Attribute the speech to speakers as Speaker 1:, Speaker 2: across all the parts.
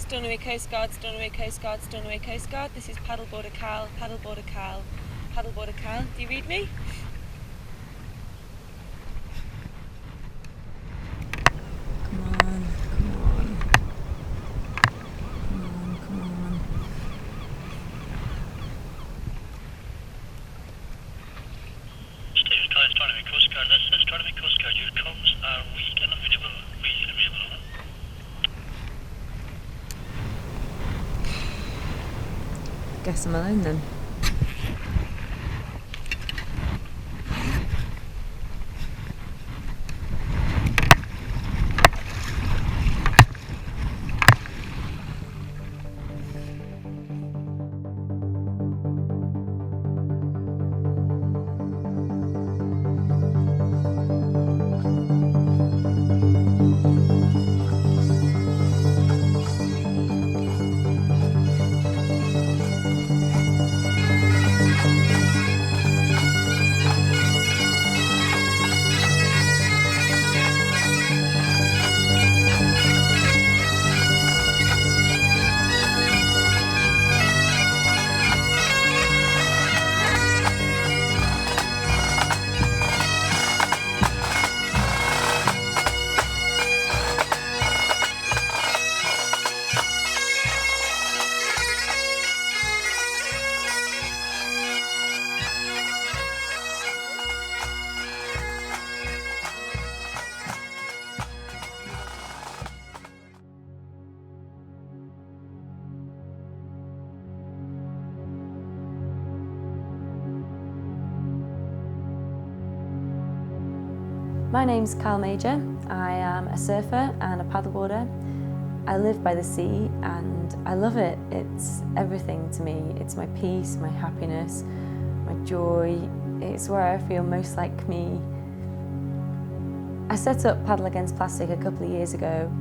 Speaker 1: Stornoway Coast Guard, Stornoway Coast Guard, Stornoway Coast Guard. This is paddleboarder Cal, paddleboarder Cal, paddleboarder Cal. Do you read me?
Speaker 2: Come on, come on. Come on, come on.
Speaker 3: Steve Sky, Stornoway Coast Guard. This is Stornoway Coast Guard. Your comms are weak and unavailable. Weak and unavailable.
Speaker 2: Guess I'm alone then. My name's Cal Major. I am a surfer and a paddleboarder. I live by the sea and I love it. It's everything to me. It's my peace, my happiness, my joy. It's where I feel most like me. I set up Paddle Against Plastic a couple of years ago.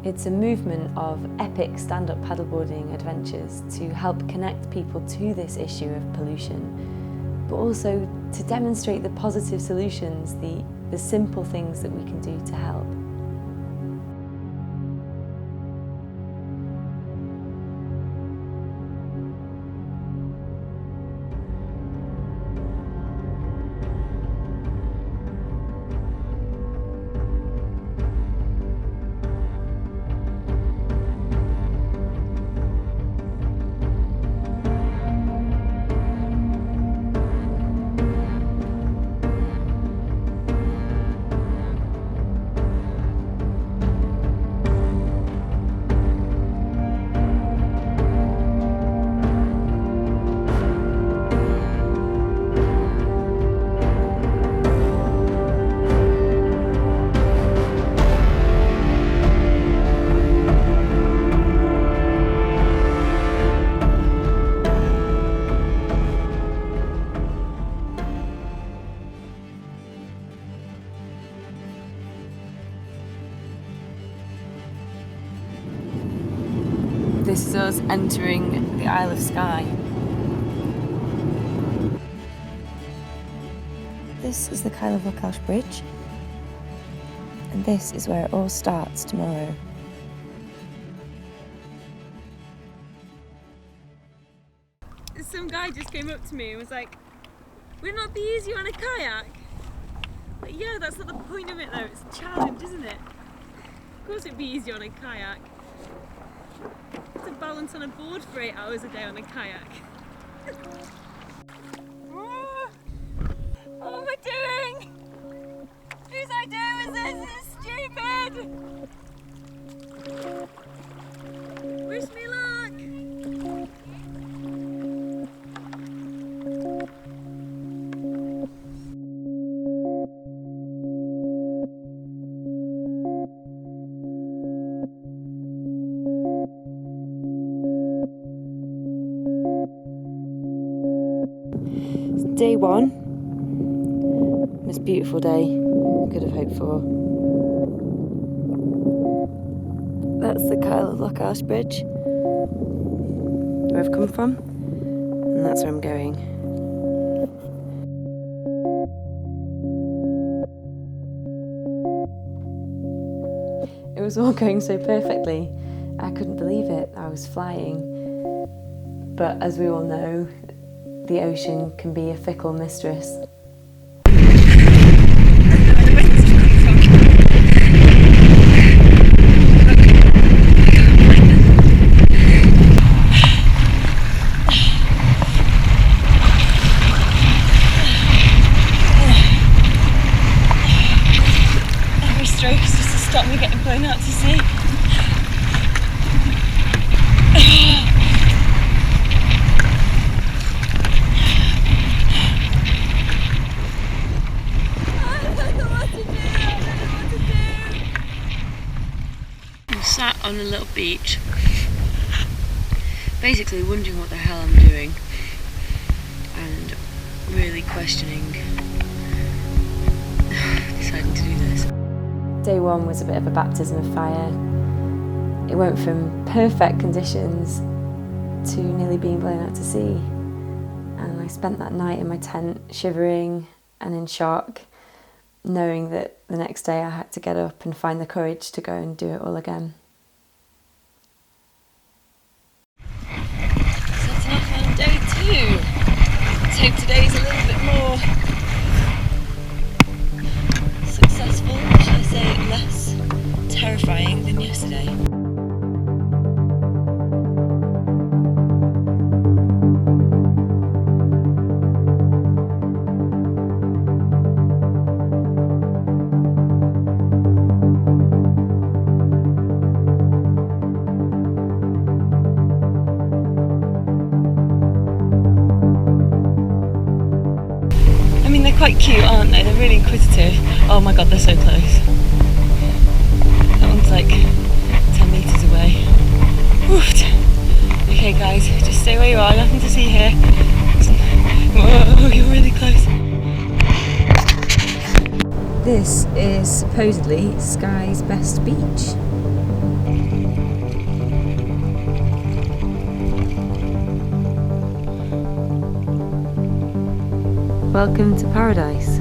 Speaker 2: It's a movement of epic stand-up paddleboarding adventures to help connect people to this issue of pollution, but also to demonstrate the positive solutions, the simple things that we can do to help. This is us entering the Isle of Skye. This is the Isle of Bridge, and this is where it all starts tomorrow.
Speaker 1: Some guy just came up to me and was like, "Would it not be easier on a kayak?" Like, yeah, that's not the point of it though, it's a challenge, isn't it? Of course it'd be easier on a kayak. To balance on a board for 8 hours a day on a kayak. What am I doing? Whose idea is this? This is stupid! Wish me luck!
Speaker 2: Day one, most beautiful day could have hoped for. That's the Isle of Bridge, where I've come from, and that's where I'm going. It was all going so perfectly, I couldn't believe it. I was flying. But as we all know, the ocean can be a fickle mistress.
Speaker 1: Every stroke is just to stop me getting blown out to sea. I'm sat on a little beach, basically wondering what the hell I'm doing and really questioning deciding to do this.
Speaker 2: Day one was a bit of a baptism of fire. It went from perfect conditions to nearly being blown out to sea. And I spent that night in my tent shivering and in shock, knowing that the next day I had to get up and find the courage to go and do it all again.
Speaker 1: Setting off on day 2. Let's hope today's a little bit more successful, should I say less terrifying than yesterday. I mean, they're quite cute, aren't they? They're really inquisitive. Oh my god, they're so close. That one's like 10 metres away. Woofed. Okay guys, just stay where you are, nothing to see here. Whoa, you're really close.
Speaker 2: This is supposedly Skye's best beach. Welcome to paradise.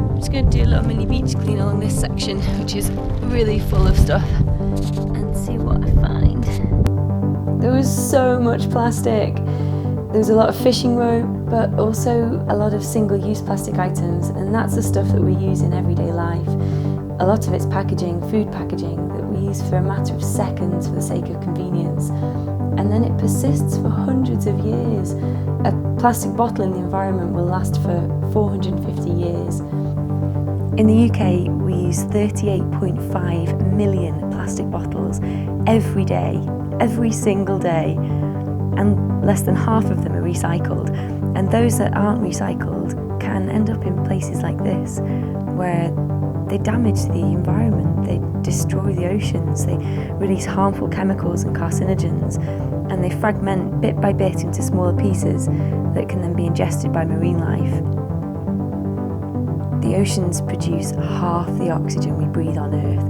Speaker 2: I'm just going to do a little mini beach clean along this section, which is really full of stuff, and see what I find. There was so much plastic. There was a lot of fishing rope, but also a lot of single-use plastic items, and that's the stuff that we use in everyday life. A lot of it's packaging, food packaging, that we use for a matter of seconds for the sake of convenience. And then it persists for hundreds of years. A plastic bottle in the environment will last for 450 years. In the UK, we use 38.5 million plastic bottles every day, every single day. And less than half of them are recycled. And those that aren't recycled can end up in places like this, where they damage the environment, they destroy the oceans, they release harmful chemicals and carcinogens, and they fragment bit by bit into smaller pieces that can then be ingested by marine life. The oceans produce half the oxygen we breathe on Earth.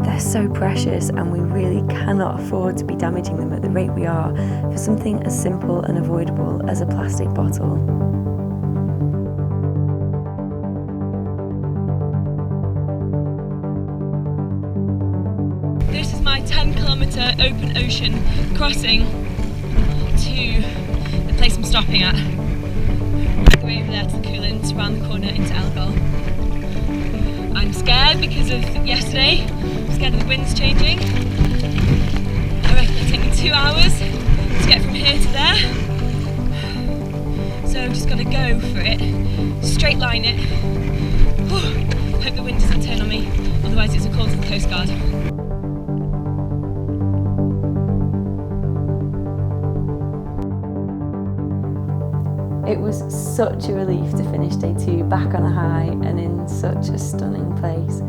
Speaker 2: They're so precious, and we really cannot afford to be damaging them at the rate we are for something as simple and avoidable as a plastic bottle.
Speaker 1: This is my 10-kilometre open ocean crossing to the place I'm stopping at. Right the way over there to the Coolins, round the corner into Algol. I'm scared because of yesterday. I'm scared of the winds changing. I reckon it'll take me 2 hours to get from here to there. So I've just got to go for it, straight line it. Whew. Hope the wind doesn't turn on me, otherwise it's a call to the Coast Guard.
Speaker 2: It was such a relief to finish day 2 back on a high and in such a stunning place.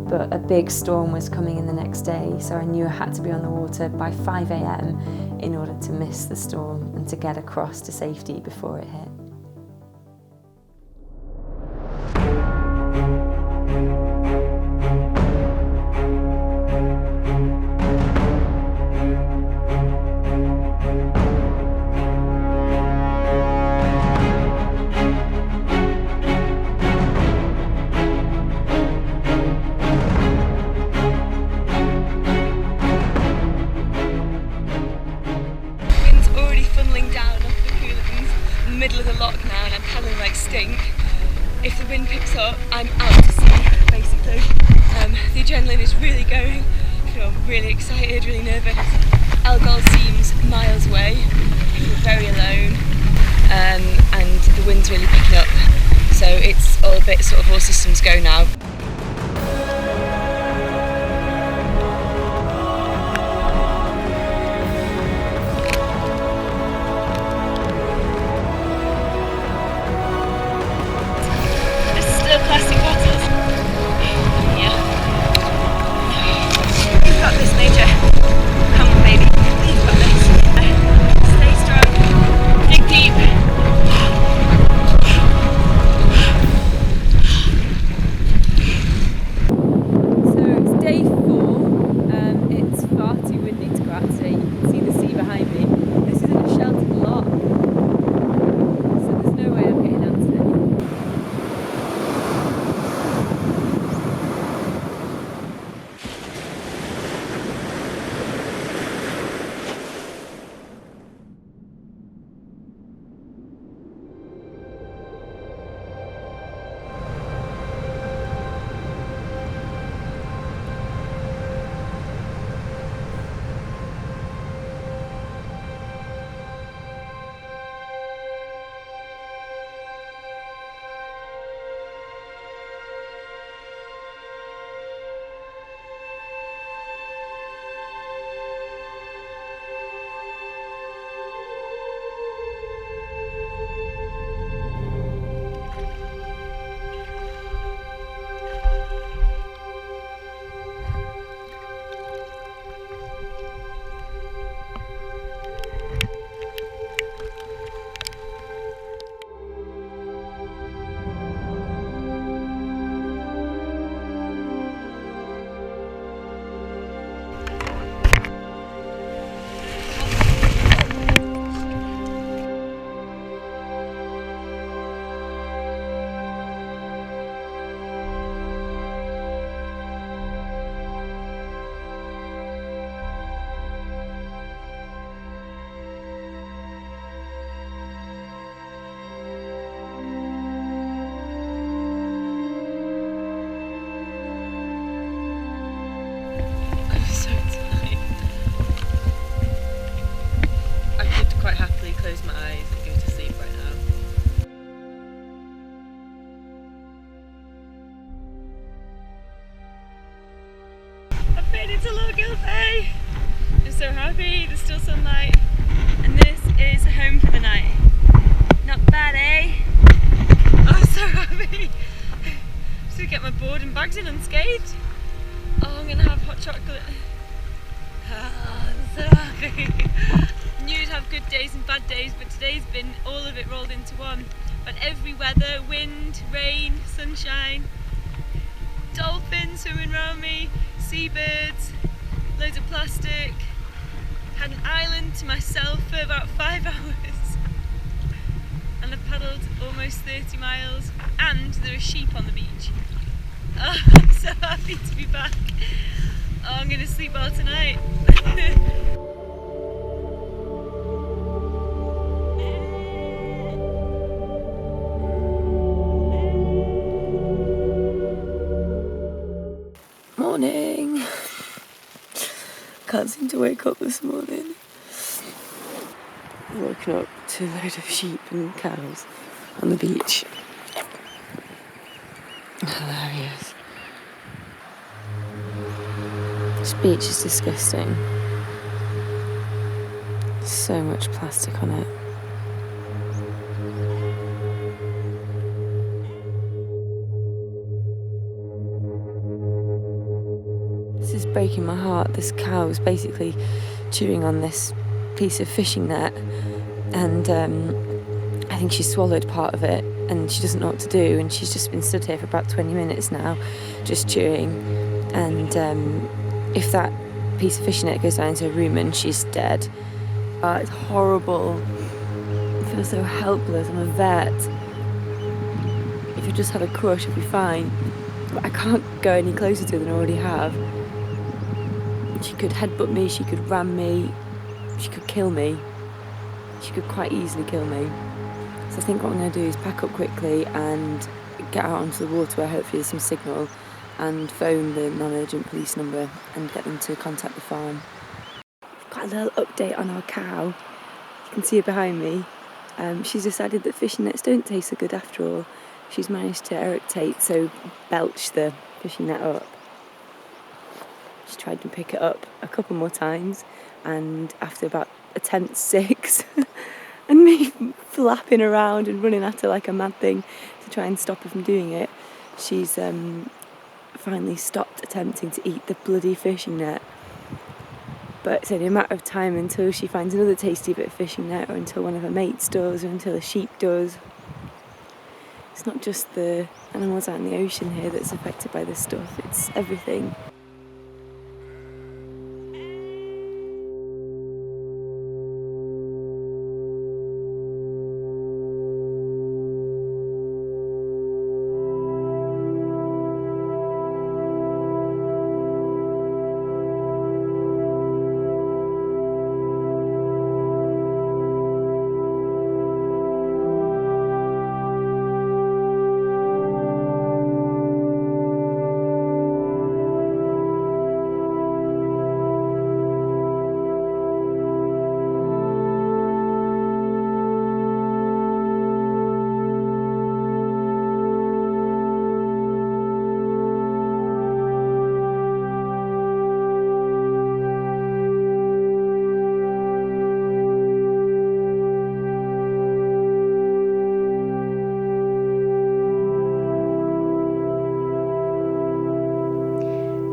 Speaker 2: But a big storm was coming in the next day, so I knew I had to be on the water by 5 AM in order to miss the storm and to get across to safety before it hit.
Speaker 1: adrenaline is really going. I feel really excited, really nervous. Elgol seems miles away. I feel very alone, and the wind's really picking up. So it's all a bit sort of all systems go now. Plastic bottles. Yeah. You've got this, Major. Come on, baby. You've got this. Stay strong. Dig deep. So it's day 4. It's far too windy to go out today. You can see the sea behind me. This isn't a sheltered lock, so there's no way I'm getting out today. Close my eyes and go to sleep right now. I've made it to Logill Bay. I'm so happy, there's still sunlight. And this is home for the night. Not bad, eh? Oh, I'm so happy. Just to get my board and bags in unscathed. Oh, I'm gonna have hot chocolate. Oh, I'm so happy. Knew you'd have good days and bad days, but today's been all of it rolled into one. But every weather, wind, rain, sunshine, dolphins swimming around me, seabirds, loads of plastic. Had an island to myself for about 5 hours. And I've paddled almost 30 miles, and there are sheep on the beach. Oh, I'm so happy to be back. Oh, I'm gonna sleep well tonight. Morning. Can't seem to wake up this morning. Woken up to a load of sheep and cows on the beach. Hilarious. This beach is disgusting. So much plastic on it. This is breaking my heart. This cow is basically chewing on this piece of fishing net, and I think she swallowed part of it and she doesn't know what to do, and she's just been stood here for about 20 minutes now just chewing, and if that piece of fishing net goes down into her rumen, she's dead. It's horrible. I feel so helpless. I'm a vet. If I just had a crush, I'd be fine, but I can't go any closer to her than I already have. She could headbutt me, she could ram me, she could kill me. She could quite easily kill me. So I think what I'm going to do is pack up quickly and get out onto the water where hopefully there's some signal,
Speaker 2: and phone the non-urgent police number and get them to contact the farm. We've got a little update on our cow. You can see her behind me. She's decided that fishing nets don't taste so good after all. She's managed to eructate, so belch the fishing net up. She tried to pick it up a couple more times, and after about attempt 6 and me flapping around and running at her like a mad thing to try and stop her from doing it, she's finally stopped attempting to eat the bloody fishing net. But it's only a matter of time until she finds another tasty bit of fishing net, or until one of her mates does, or until a sheep does. It's not just the animals out in the ocean here that's affected by this stuff, it's everything.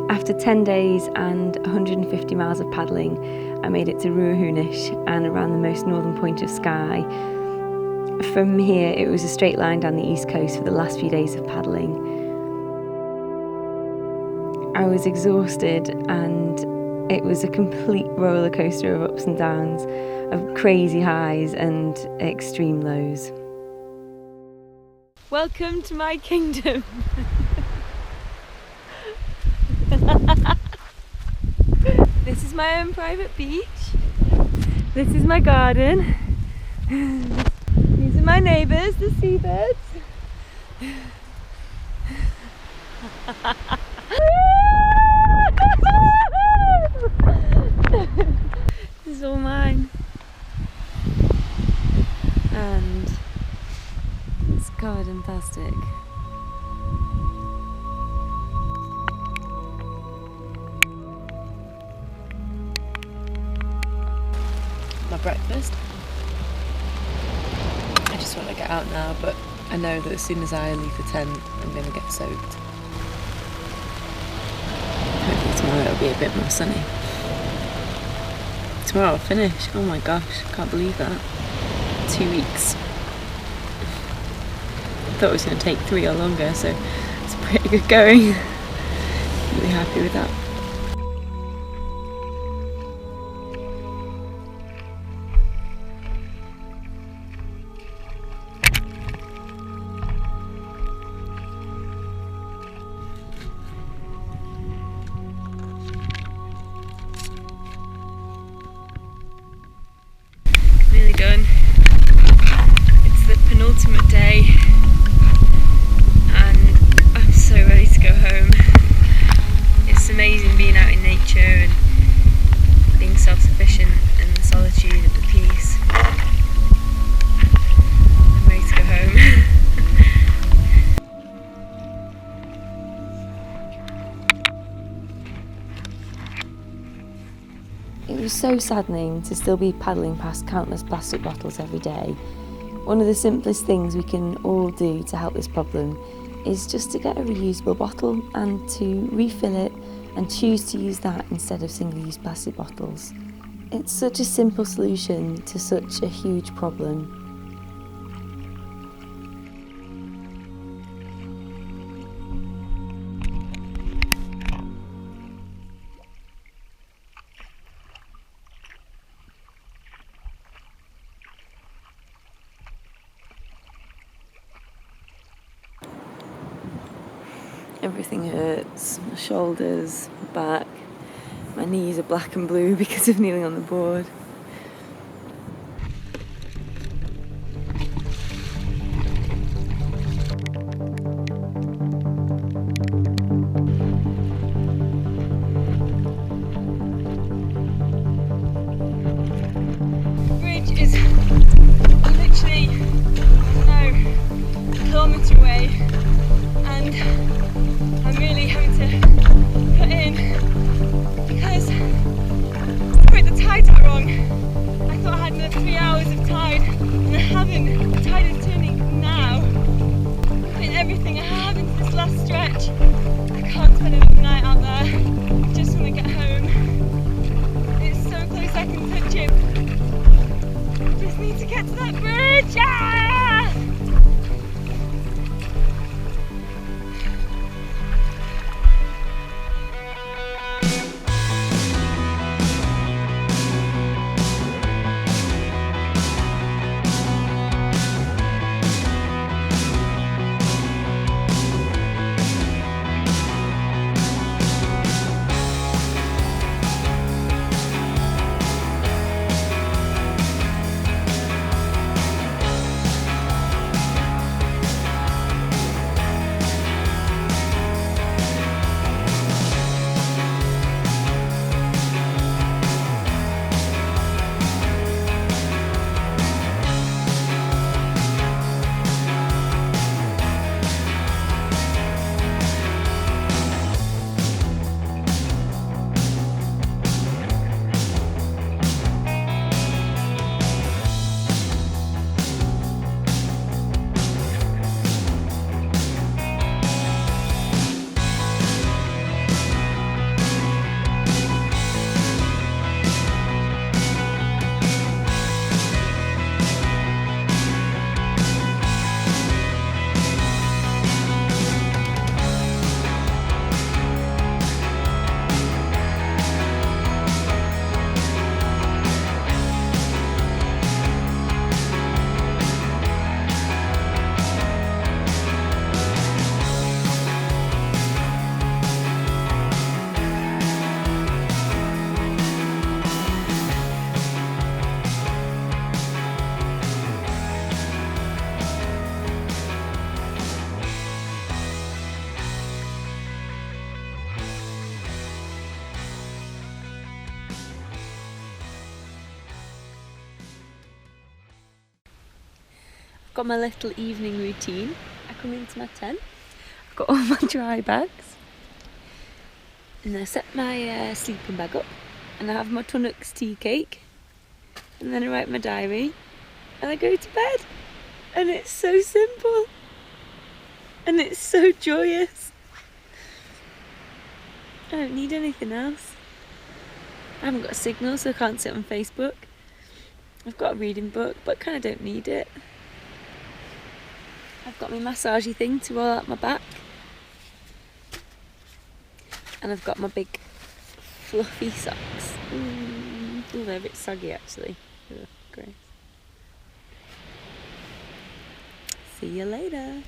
Speaker 2: After 10 days and 150 miles of paddling, I made it to Ruahunish and around the most northern point of Skye. From here, it was a straight line down the east coast for the last few days of paddling. I was exhausted, and it was a complete roller coaster of ups and downs, of crazy highs and extreme lows.
Speaker 1: Welcome to my kingdom. This is my own private beach. This is my garden. These are my neighbours, the seabirds. This is all mine.
Speaker 2: And it's covered in plastic. My breakfast. I just want to get out now, but I know that as soon as I leave the tent, I'm going to get soaked. Hopefully tomorrow it'll be a bit more sunny. Tomorrow I'll finish. Oh my gosh, I can't believe that. 2 weeks. I thought it was going to take 3 or longer, so it's pretty good going. Really happy with that.
Speaker 1: Nearly done. It's the penultimate day and I'm so ready to go home. It's amazing being out in nature and being self-sufficient and the solitude and the peace. I'm ready to go home.
Speaker 2: It was so saddening to still be paddling past countless plastic bottles every day. One of the simplest things we can all do to help this problem is just to get a reusable bottle and to refill it and choose to use that instead of single-use plastic bottles. It's such a simple solution to such a huge problem. Everything hurts, my shoulders, my back, my knees are black and blue because of kneeling on the board. I've got my little evening routine. I come into my tent, I've got all my dry bags, and then I set my sleeping bag up, and I have my Tunnocks tea cake, and then I write my diary, and I go to bed. And it's so simple, and it's so joyous. I don't need anything else. I haven't got a signal, so I can't sit on Facebook. I've got a reading book, but I kind of don't need it. I've got my massagey thing to roll out my back. And I've got my big fluffy socks. Ooh, they're a bit soggy actually. Ugh, gross. See you later.